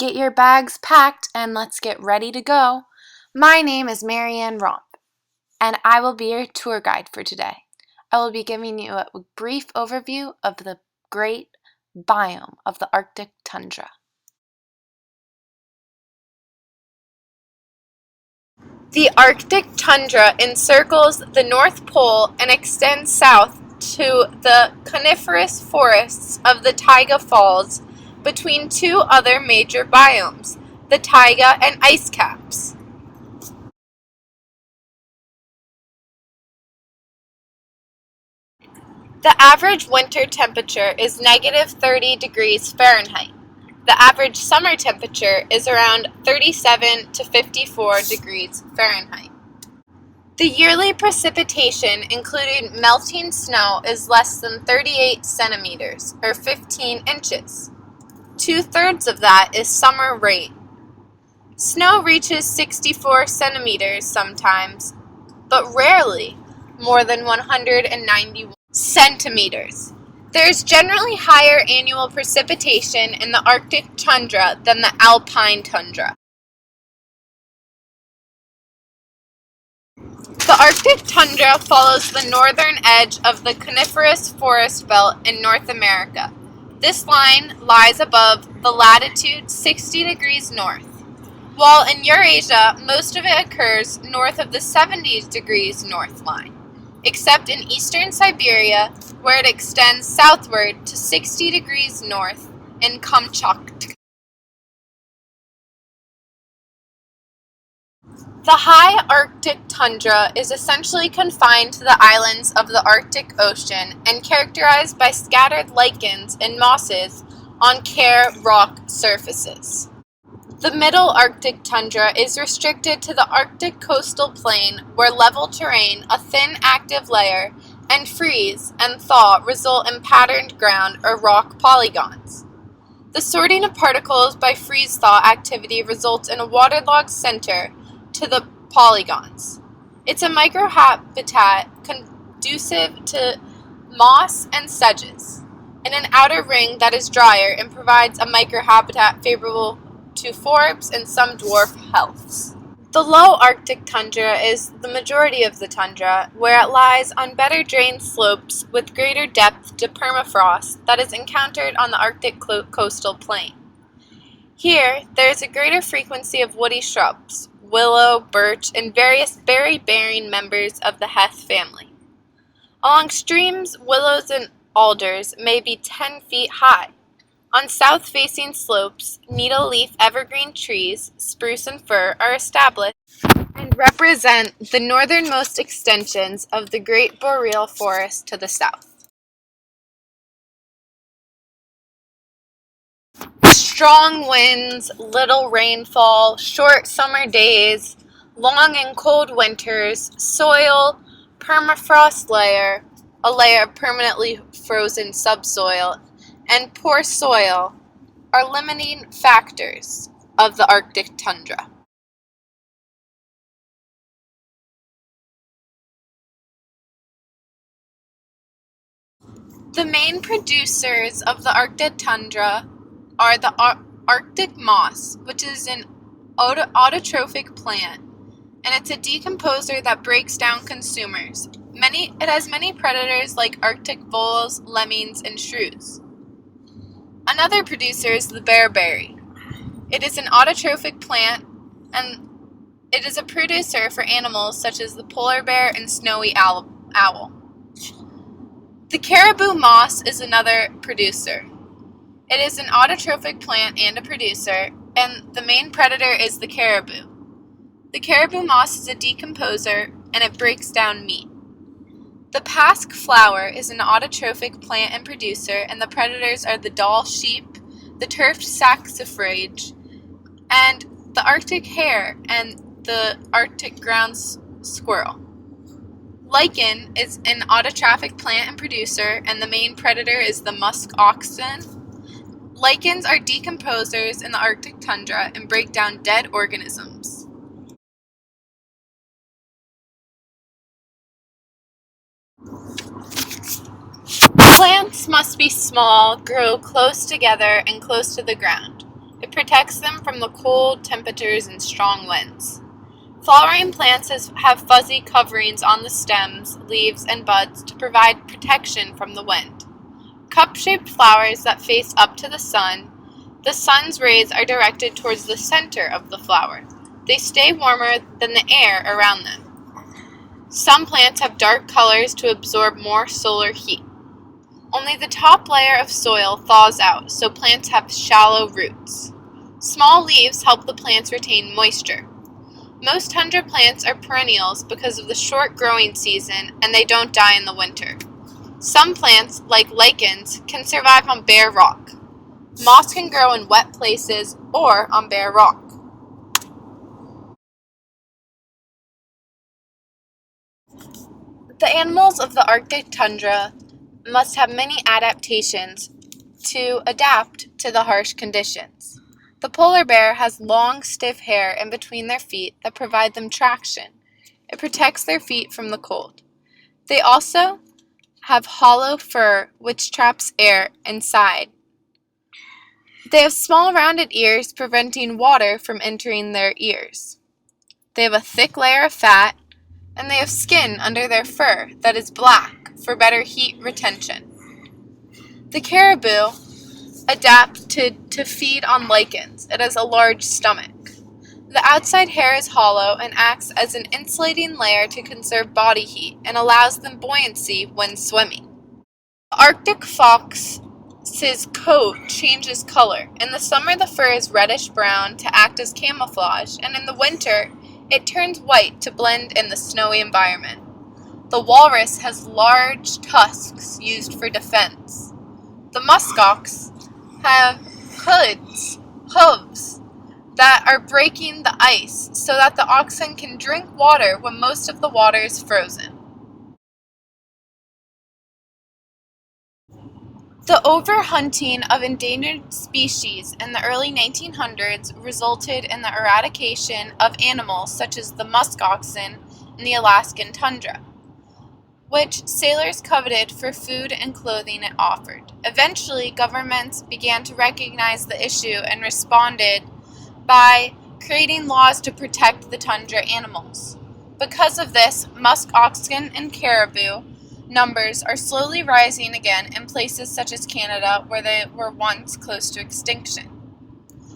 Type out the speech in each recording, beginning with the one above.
Get your bags packed and let's get ready to go. My name is Marianne Romp, and I will be your tour guide for today. I will be giving you a brief overview of the great biome of the Arctic tundra. The Arctic tundra encircles the North Pole and extends south to the coniferous forests of the Taiga Falls between two other major biomes, the taiga and ice caps. The average winter temperature is negative 30 degrees Fahrenheit. The average summer temperature is around 37 to 54 degrees Fahrenheit. The yearly precipitation, including melting snow, is less than 38 centimeters, or 15 inches. 2/3 of that is summer rain. Snow reaches 64 centimeters sometimes, but rarely more than 191 centimeters. There is generally higher annual precipitation in the Arctic tundra than the alpine tundra. The Arctic tundra follows the northern edge of the coniferous forest belt in North America. This line lies above the latitude 60 degrees north, while in Eurasia, most of it occurs north of the 70 degrees north line, except in eastern Siberia, where it extends southward to 60 degrees north in Kamchatka. The high Arctic tundra is essentially confined to the islands of the Arctic Ocean and characterized by scattered lichens and mosses on bare rock surfaces. The middle Arctic tundra is restricted to the Arctic coastal plain, where level terrain, a thin active layer, and freeze and thaw result in patterned ground or rock polygons. The sorting of particles by freeze-thaw activity results in a waterlogged center to the polygons. It's a microhabitat conducive to moss and sedges, in an outer ring that is drier and provides a microhabitat favorable to forbs and some dwarf heaths. The low Arctic tundra is the majority of the tundra, where it lies on better drained slopes with greater depth to permafrost that is encountered on the Arctic coastal plain. Here, there is a greater frequency of woody shrubs, willow, birch, and various berry-bearing members of the heath family. Along streams, willows and alders may be 10 feet high. On south-facing slopes, needle-leaf evergreen trees, spruce and fir, are established and represent the northernmost extensions of the Great Boreal Forest to the south. Strong winds, little rainfall, short summer days, long and cold winters, soil, permafrost layer, a layer of permanently frozen subsoil, and poor soil are limiting factors of the Arctic tundra. The main producers of the Arctic tundra are the Arctic moss, which is an autotrophic plant, and it's a decomposer that breaks down consumers. It has many predators like Arctic voles, lemmings, and shrews. Another producer is the bearberry. It is an autotrophic plant, and it is a producer for animals such as the polar bear and snowy owl. The caribou moss is another producer. It is an autotrophic plant and a producer, and the main predator is the caribou. The caribou moss is a decomposer, and it breaks down meat. The pasque flower is an autotrophic plant and producer, and the predators are the Dall sheep, the turfed saxifrage, and the Arctic hare and the Arctic ground squirrel. Lichen is an autotrophic plant and producer, and the main predator is the musk oxen. Lichens are decomposers in the Arctic tundra and break down dead organisms. Plants must be small, grow close together, and close to the ground. It protects them from the cold temperatures and strong winds. Flowering plants have fuzzy coverings on the stems, leaves, and buds to provide protection from the wind. Cup-shaped flowers that face up to the sun's rays are directed towards the center of the flower. They stay warmer than the air around them. Some plants have dark colors to absorb more solar heat. Only the top layer of soil thaws out, so plants have shallow roots. Small leaves help the plants retain moisture. Most tundra plants are perennials because of the short growing season, and they don't die in the winter. Some plants, like lichens, can survive on bare rock. Moss can grow in wet places or on bare rock. The animals of the Arctic tundra must have many adaptations to adapt to the harsh conditions. The polar bear has long, stiff hair in between their feet that provide them traction. It protects their feet from the cold. They also have hollow fur which traps air inside. They have small rounded ears preventing water from entering their ears. They have a thick layer of fat, and they have skin under their fur that is black for better heat retention. The caribou adapt to feed on lichens. It has a large stomach. The outside hair is hollow and acts as an insulating layer to conserve body heat and allows them buoyancy when swimming. The Arctic fox's coat changes color. In the summer, the fur is reddish-brown to act as camouflage, and in the winter, it turns white to blend in the snowy environment. The walrus has large tusks used for defense. The muskox have hooves that are breaking the ice so that the oxen can drink water when most of the water is frozen. The overhunting of endangered species in the early 1900s resulted in the eradication of animals such as the musk oxen in the Alaskan tundra, which sailors coveted for food and clothing it offered. Eventually, governments began to recognize the issue and responded by creating laws to protect the tundra animals. Because of this, musk oxen and caribou numbers are slowly rising again in places such as Canada where they were once close to extinction.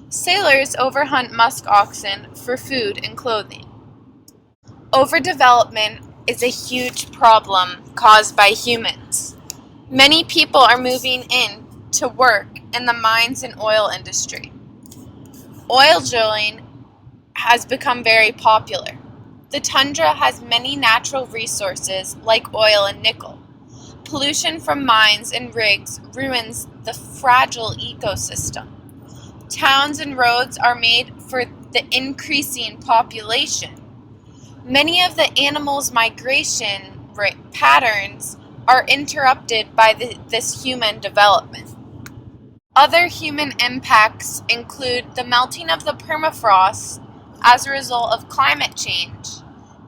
Sailors overhunt musk oxen for food and clothing. Overdevelopment is a huge problem caused by humans. Many people are moving in to work in the mines and oil industry. Oil drilling has become very popular. The tundra has many natural resources like oil and nickel. Pollution from mines and rigs ruins the fragile ecosystem. Towns and roads are made for the increasing population. Many of the animals' migration patterns are interrupted by this human development. Other human impacts include the melting of the permafrost as a result of climate change.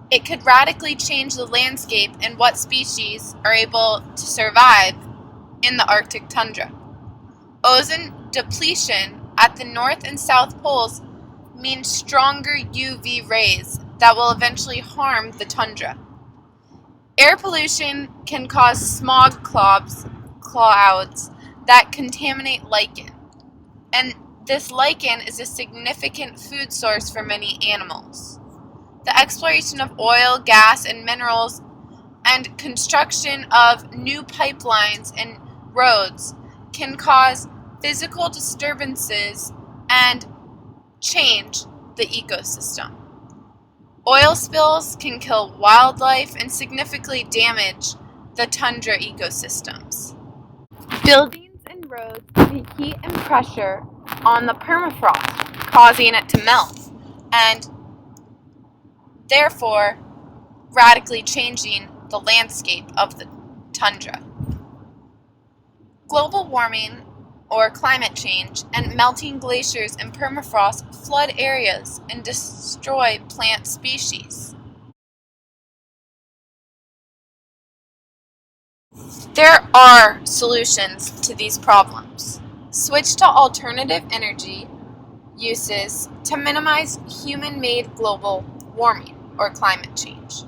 It could radically change the landscape and what species are able to survive in the Arctic tundra. Ozone depletion at the North and South poles means stronger UV rays that will eventually harm the tundra. Air pollution can cause smog clouds that contaminate lichen, and this lichen is a significant food source for many animals. The exploration of oil, gas, and minerals and construction of new pipelines and roads can cause physical disturbances and change the ecosystem. Oil spills can kill wildlife and significantly damage the tundra ecosystems. Buildings and roads put heat and pressure on the permafrost, causing it to melt, and therefore radically changing the landscape of the tundra. Global warming, or climate change, and melting glaciers and permafrost flood areas and destroy plant species. There are solutions to these problems. Switch to alternative energy, uses to minimize human-made global warming or climate change.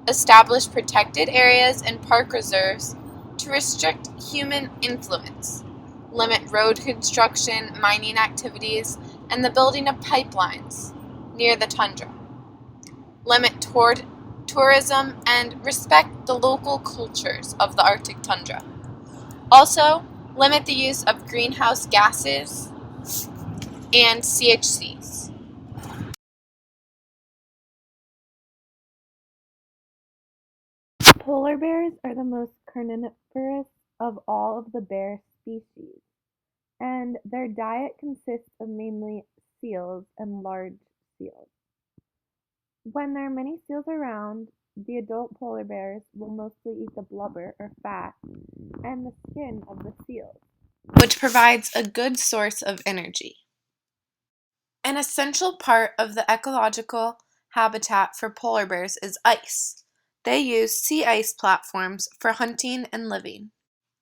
Establish protected areas and park reserves to restrict human influence. Limit road construction, mining activities, and the building of pipelines near the tundra. Limit tourism and respect the local cultures of the Arctic tundra. Also, limit the use of greenhouse gases and CHCs. Polar bears are the most carnivorous of all of the bear species, and their diet consists of mainly seals and large seals. When there are many seals around, the adult polar bears will mostly eat the blubber or fat and the skin of the seals, which provides a good source of energy. An essential part of the ecological habitat for polar bears is ice. They use sea ice platforms for hunting and living.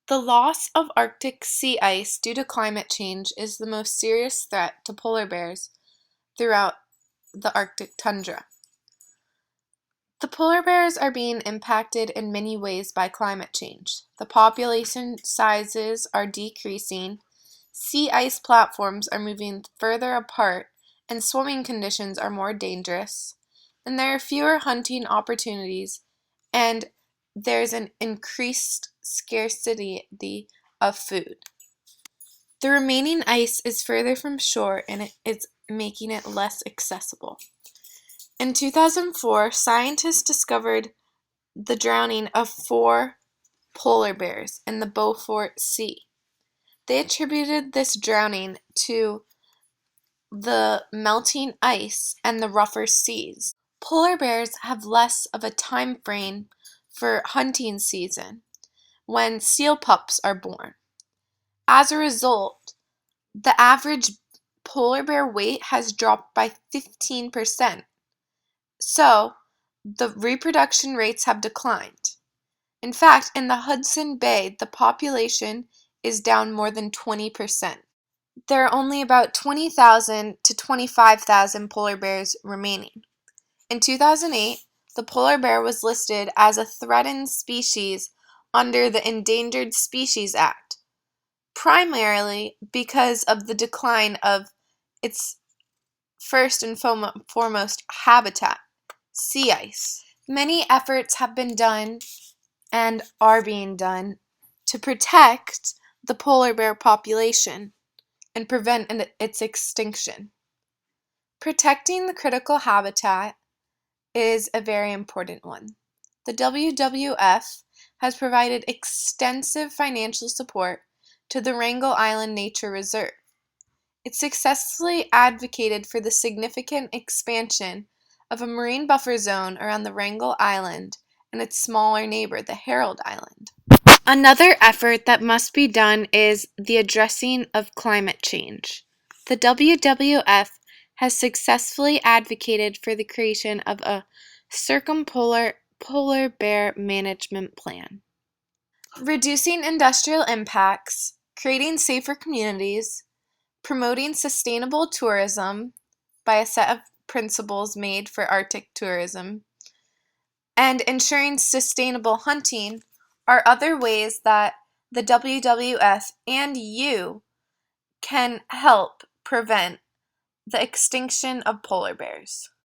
The loss of Arctic sea ice due to climate change is the most serious threat to polar bears throughout the Arctic tundra. The polar bears are being impacted in many ways by climate change. The population sizes are decreasing, sea ice platforms are moving further apart, and swimming conditions are more dangerous, and there are fewer hunting opportunities, and there's an increased scarcity of food. The remaining ice is further from shore and it is making it less accessible. In 2004, scientists discovered the drowning of 4 polar bears in the Beaufort Sea. They attributed this drowning to the melting ice and the rougher seas. Polar bears have less of a time frame for hunting season when seal pups are born. As a result, the average polar bear weight has dropped by 15%. So, the reproduction rates have declined. In fact, in the Hudson Bay, the population is down more than 20%. There are only about 20,000 to 25,000 polar bears remaining. In 2008, the polar bear was listed as a threatened species under the Endangered Species Act, primarily because of the decline of its first and foremost habitat, sea ice. Many efforts have been done and are being done to protect the polar bear population and prevent its extinction. Protecting the critical habitat is a very important one. The WWF has provided extensive financial support to the Wrangel Island Nature Reserve. It successfully advocated for the significant expansion of a marine buffer zone around the Wrangel Island and its smaller neighbor, the Herald Island. Another effort that must be done is the addressing of climate change. The WWF has successfully advocated for the creation of a circumpolar polar bear management plan. Reducing industrial impacts, creating safer communities, promoting sustainable tourism by a set of principles made for Arctic tourism, and ensuring sustainable hunting are other ways that the WWF and you can help prevent the extinction of polar bears.